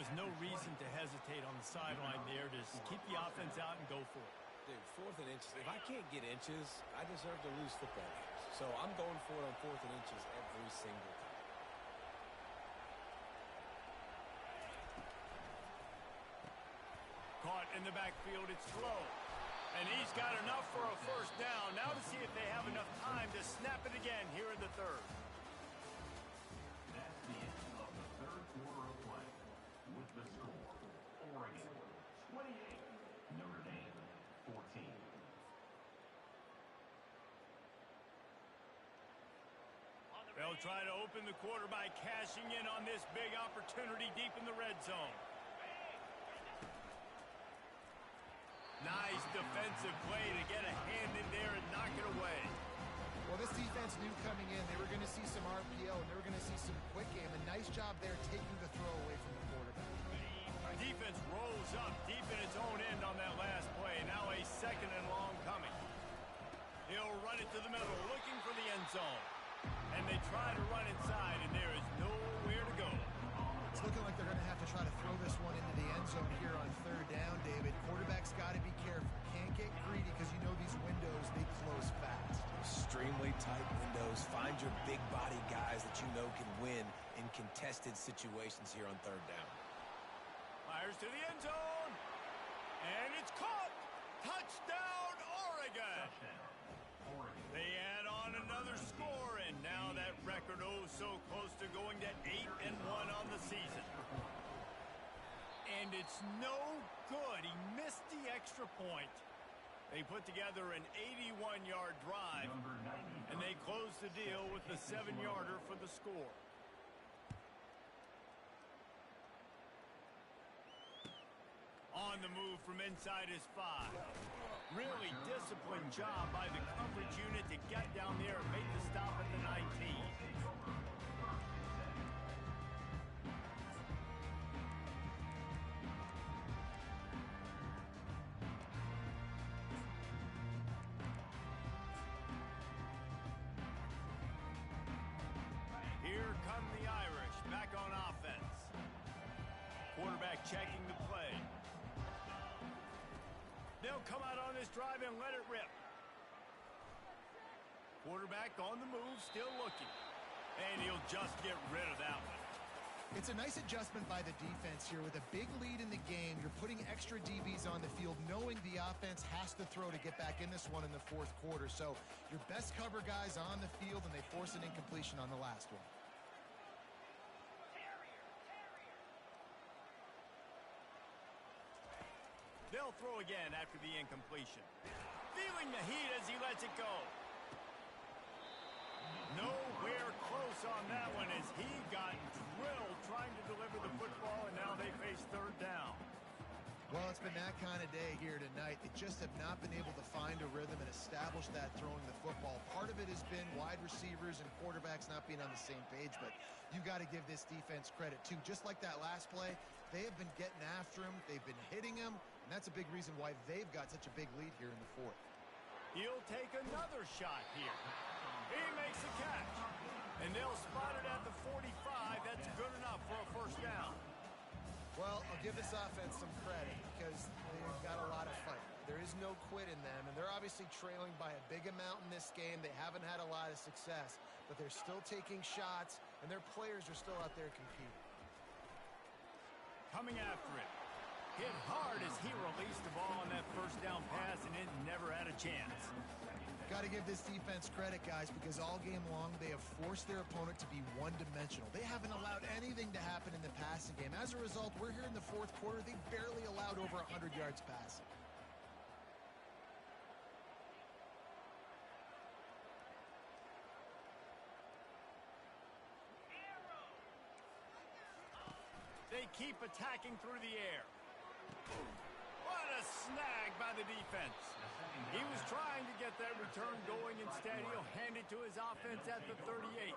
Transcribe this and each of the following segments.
There's no reason to hesitate on the sideline there. Just keep the offense out and go for it. Dude, 4th and inches. If I can't get inches, I deserve to lose football games. So I'm going for it on 4th and inches every single time. Caught in the backfield, it's Flo. And he's got enough for a first down. Now to see if they have enough time to snap it again here in the third. That's the end of the third quarter of play. With the score, Oregon 28, Notre Dame 14. They'll try to open the quarter by cashing in on this big opportunity deep in the red zone. Nice defensive play to get a hand in there and knock it away. Well, this defense knew coming in they were going to see some RPO and they were going to see some quick game. A nice job there taking the throw away from the quarterback. The defense rolls up deep in its own end on that last play. Now a 2nd and long coming. He'll run it to the middle, looking for the end zone. And they try to run inside, and there is nowhere to go. It's looking like they're going to have to try to throw this one into the end zone here on 3rd down, David. Quarterback's got to be careful. Can't get greedy because you know these windows, they close fast. Extremely tight windows. Find your big body guys that you know can win in contested situations here on 3rd down. Fires to the end zone. And it's caught. Touchdown, Oregon. They add on another score, and now that record so close to going to 8-1 on the season. And it's no good. He missed the extra point. They put together an 81-yard drive, and they close the deal with the 7-yarder for the score. On the move from inside his 5. Really disciplined job by the coverage unit to get down there and make the stop at the 19. Here come the Irish back on offense. Quarterback checking the play. They'll come out on this drive and let it rip. Quarterback on the move, still looking. And he'll just get rid of that one. It's a nice adjustment by the defense here. With a big lead in the game, you're putting extra DBs on the field, knowing the offense has to throw to get back in this one in the 4th quarter. So your best cover guys on the field, and they force an incompletion on the last one. They'll throw again after the incompletion. Feeling the heat as he lets it go. Nowhere close on that one as he got drilled trying to deliver the football, and now they face 3rd down. Well, it's been that kind of day here tonight. They just have not been able to find a rhythm and establish that throwing the football. Part of it has been wide receivers and quarterbacks not being on the same page, but you got to give this defense credit too. Just like that last play, they have been getting after him. They've been hitting him, and that's a big reason why they've got such a big lead here in the 4th. He'll take another shot here. He makes the catch, and they'll spot it at the 45. That's good enough for a first down. Well, I'll give this offense some credit because they've got a lot of fight. There is no quit in them, and they're obviously trailing by a big amount in this game. They haven't had a lot of success, but they're still taking shots, and their players are still out there competing. Coming after it. Hit hard as he released the ball on that first down pass, and it never had a chance. Got to give this defense credit, guys, because all game long they have forced their opponent to be one-dimensional. They haven't allowed anything to happen in the passing game. As a result, we're here in the 4th quarter. They barely allowed over 100 yards passing. They keep attacking through the air. What a snag by the defense. He was trying to get that return going. Instead, he'll hand it to his offense at the 38.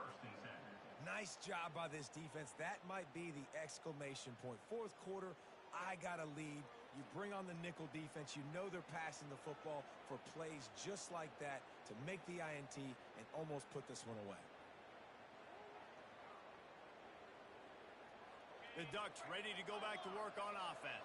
Nice job by this defense. That might be the exclamation point. 4th quarter, I got a lead. You bring on the nickel defense. You know they're passing the football for plays just like that to make the INT and almost put this one away. The Ducks ready to go back to work on offense.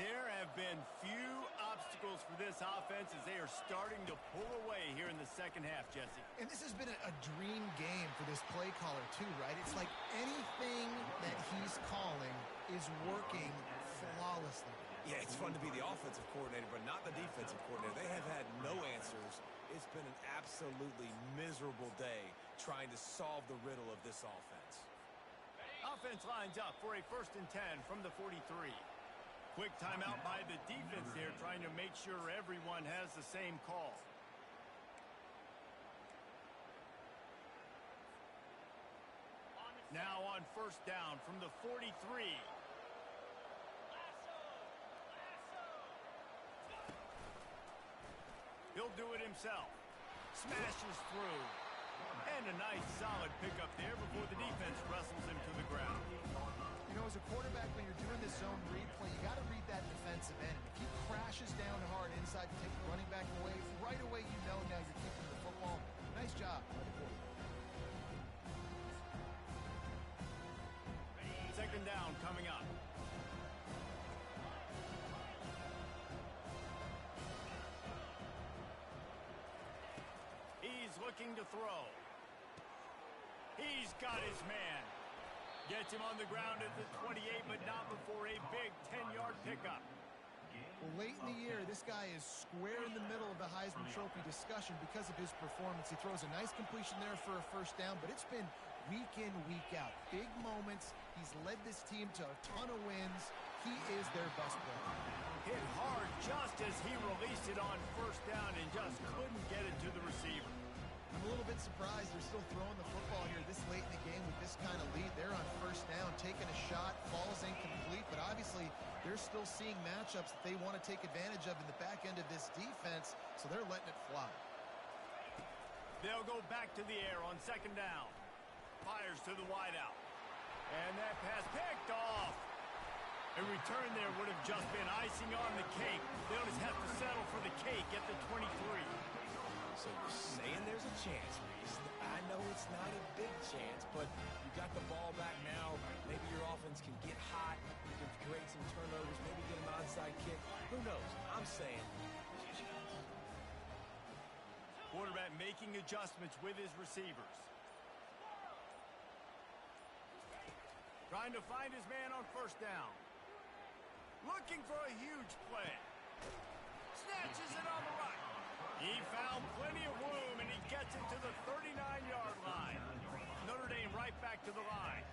There have been few obstacles for this offense as they are starting to pull away here in the second half, Jesse. And this has been a dream game for this play caller too, right? It's like anything that he's calling is working flawlessly. Yeah, it's fun to be the offensive coordinator, but not the defensive coordinator. They have had no answers. It's been an absolutely miserable day trying to solve the riddle of this offense. Offense lines up for a 1st and 10 from the 43. Quick timeout by the defense there, trying to make sure everyone has the same call. Now on 1st down from the 43. He'll do it himself. Smashes through. And a nice solid pickup there before the defense wrestles him to the ground. You know, as a quarterback, when you're doing this zone read play, you got to read that defensive end. If he crashes down hard inside to take the running back away, right away you know now you're keeping the football. Nice job by the quarterback. 2nd down coming up. He's looking to throw. He's got his man. Gets him on the ground at the 28, but not before a big 10-yard pickup. Well, late in the year, this guy is square in the middle of the Heisman Trophy discussion because of his performance. He throws a nice completion there for a 1st down, but it's been week in, week out. Big moments. He's led this team to a ton of wins. He is their best player. Hit hard just as he released it on 1st down and just couldn't get it to the receiver. I'm a little bit surprised they're still throwing the football here this late in the game with this kind of lead. They're on 1st down, taking a shot, falls incomplete, but obviously they're still seeing matchups that they want to take advantage of in the back end of this defense, so they're letting it fly. They'll go back to the air on 2nd down. Fires to the wideout. And that pass picked off. A return there would have just been icing on the cake. They'll just have to settle for the cake at the 23. So you're saying there's a chance, Reese. I know it's not a big chance, but you got the ball back now. Maybe your offense can get hot. You can create some turnovers, maybe get an onside kick. Who knows? I'm saying there's a chance. Quarterback making adjustments with his receivers. Trying to find his man on 1st down. Looking for a huge play. Snatches it on the right. He found plenty of room, and he gets it to the 39-yard line. Notre Dame right back to the line.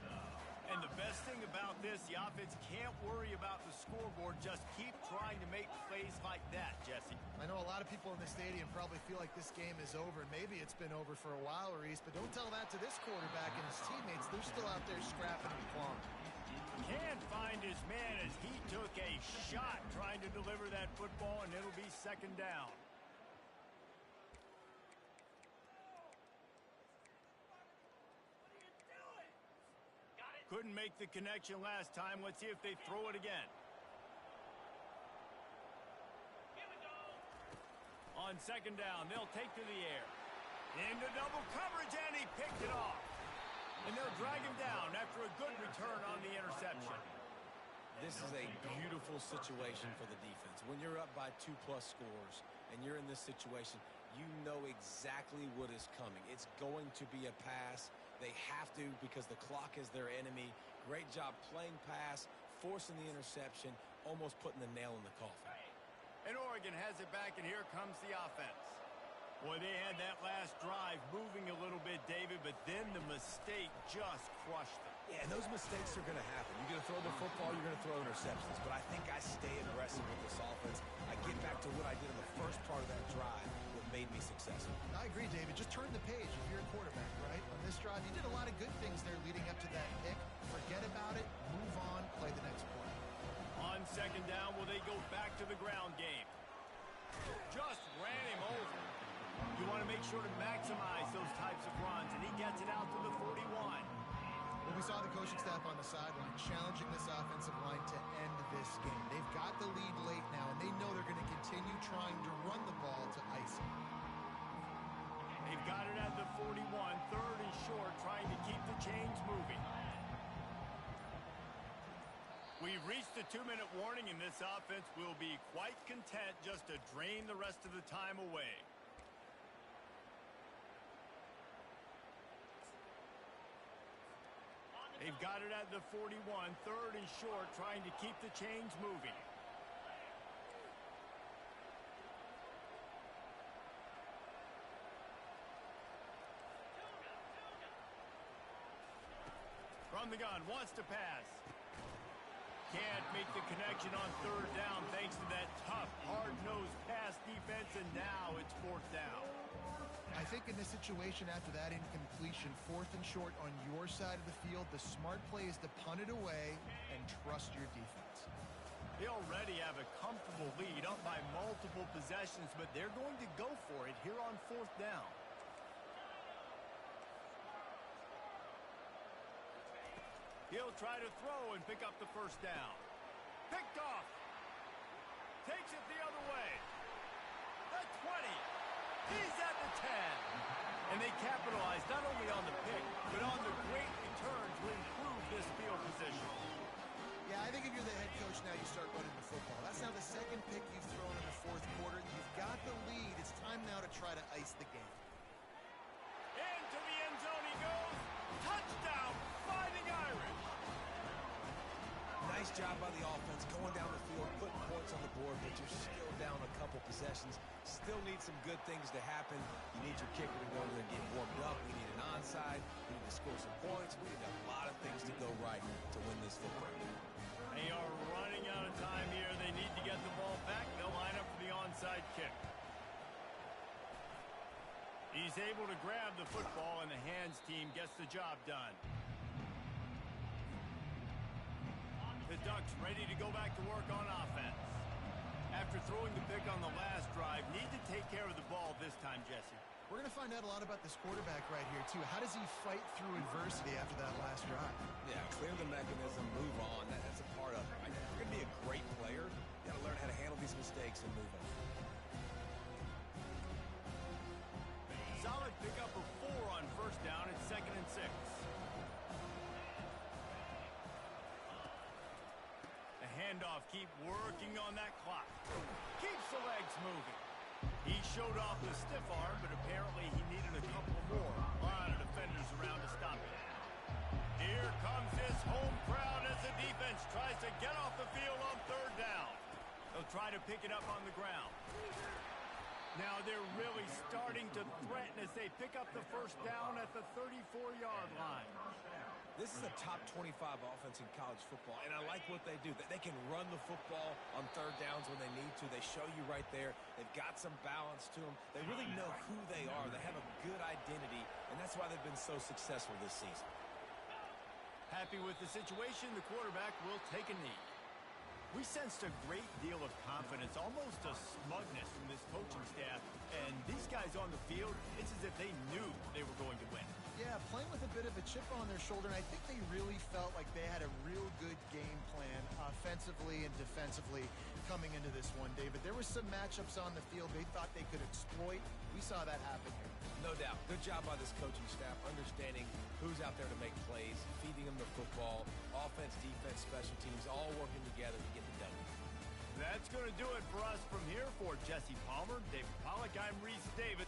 And the best thing about this, the offense can't worry about the scoreboard. Just keep trying to make plays like that, Jesse. I know a lot of people in the stadium probably feel like this game is over, and maybe it's been over for a while, Reese, but don't tell that to this quarterback and his teammates. They're still out there scrapping and clawing. Can't find his man as he took a shot trying to deliver that football, and it'll be 2nd down. Couldn't make the connection last time. Let's see if they throw it again. On 2nd down, they'll take to the air. Into double coverage, and he picked it off. And they'll drag him down after a good return on the interception. This is a beautiful situation for the defense. When you're up by 2+ scores and you're in this situation, you know exactly what is coming. It's going to be a pass. They have to because the clock is their enemy. Great job playing pass, forcing the interception, almost putting the nail in the coffin. And Oregon has it back, and here comes the offense. Boy, they had that last drive moving a little bit, David, but then the mistake just crushed them. Yeah, and those mistakes are going to happen. You're going to throw the football, you're going to throw interceptions, but I think I stay aggressive with this offense. I get back to what I did in the first part of that drive, what made me successful. I agree, David. Just turn the page if you're a quarterback, right? On this drive, you did a lot of good things there leading up to that pick. Forget about it, move on, play the next play. On 2nd down, will they go back to the ground game? Just ran him over. You want to make sure to maximize those types of runs, and he gets it out to the 41. Well, we saw the coaching staff on the sideline challenging this offensive line to end this game. They've got the lead late now, and they know they're going to continue trying to run the ball to ice it. They've got it at the 41, 3rd and short, trying to keep the chains moving. We've reached the 2-minute warning, and this offense will be quite content just to drain the rest of the time away. They've got it at the 41. Third and short, trying to keep the chains moving. From the gun, wants to pass. Can't make the connection on third down thanks to that tough, hard-nosed pass defense, and now it's fourth down. I think in this situation, after that incompletion, fourth and short on your side of the field, the smart play is to punt it away and trust your defense. They already have a comfortable lead, up by multiple possessions, but they're going to go for it here on fourth down. He'll try to throw and pick up the first down. Picked off. Takes it the other way. The 20. He's at the 10. And they capitalize not only on the pick, but on the great return to improve this field position. Yeah, I think if you're the head coach now, you start running the football. That's now the second pick you've thrown in the fourth quarter. You've got the lead. It's time now to try to ice the game. Into the end zone he goes. Touchdown, Fighting Irish. Nice job by the offense, going down the field, putting points on the board, but you're still down a couple possessions. Still need some good things to happen. You need your kicker to go over there and get warmed up. We need an onside. We need to score some points. We need a lot of things to go right to win this football game. They are running out of time here. They need to get the ball back. They'll line up for the onside kick. He's able to grab the football, and the hands team gets the job done. The Ducks ready to go back to work on offense. After throwing the pick on the last drive, need to take care of the ball this time, Jesse. We're going to find out a lot about this quarterback right here, too. How does he fight through adversity after that last drive? Yeah, clear the mechanism, move on. That's a part of it. Right? If you're going to be a great player, you got to learn how to handle these mistakes and move on. Solid pickup of 4 on first down at 2nd and 6. The handoff, keep working on that clock. Keeps the legs moving. He showed off the stiff arm, but apparently he needed a couple more. A lot of defenders around to stop it. Here comes his home crowd as the defense tries to get off the field on third down. They'll try to pick it up on the ground. Now they're really starting to threaten as they pick up the first down at the 34-yard line. This is a top 25 offense in college football, and I like what they do. They can run the football on third downs when they need to. They show you right there. They've got some balance to them. They really know who they are. They have a good identity, and that's why they've been so successful this season. Happy with the situation, the quarterback will take a knee. We sensed a great deal of confidence, almost a smugness from this coaching staff. And these guys on the field, it's as if they knew they were going to win. Yeah, playing with a bit of a chip on their shoulder, and I think they really felt like they had a real good game plan offensively and defensively coming into this one, David. There were some matchups on the field they thought they could exploit. We saw that happen here. No doubt. Good job by this coaching staff, understanding who's out there to make plays, feeding them the football, offense, defense, special teams, all working together to get the W. That's going to do it for us from here. For Jesse Palmer, David Pollack, I'm Reese Davis.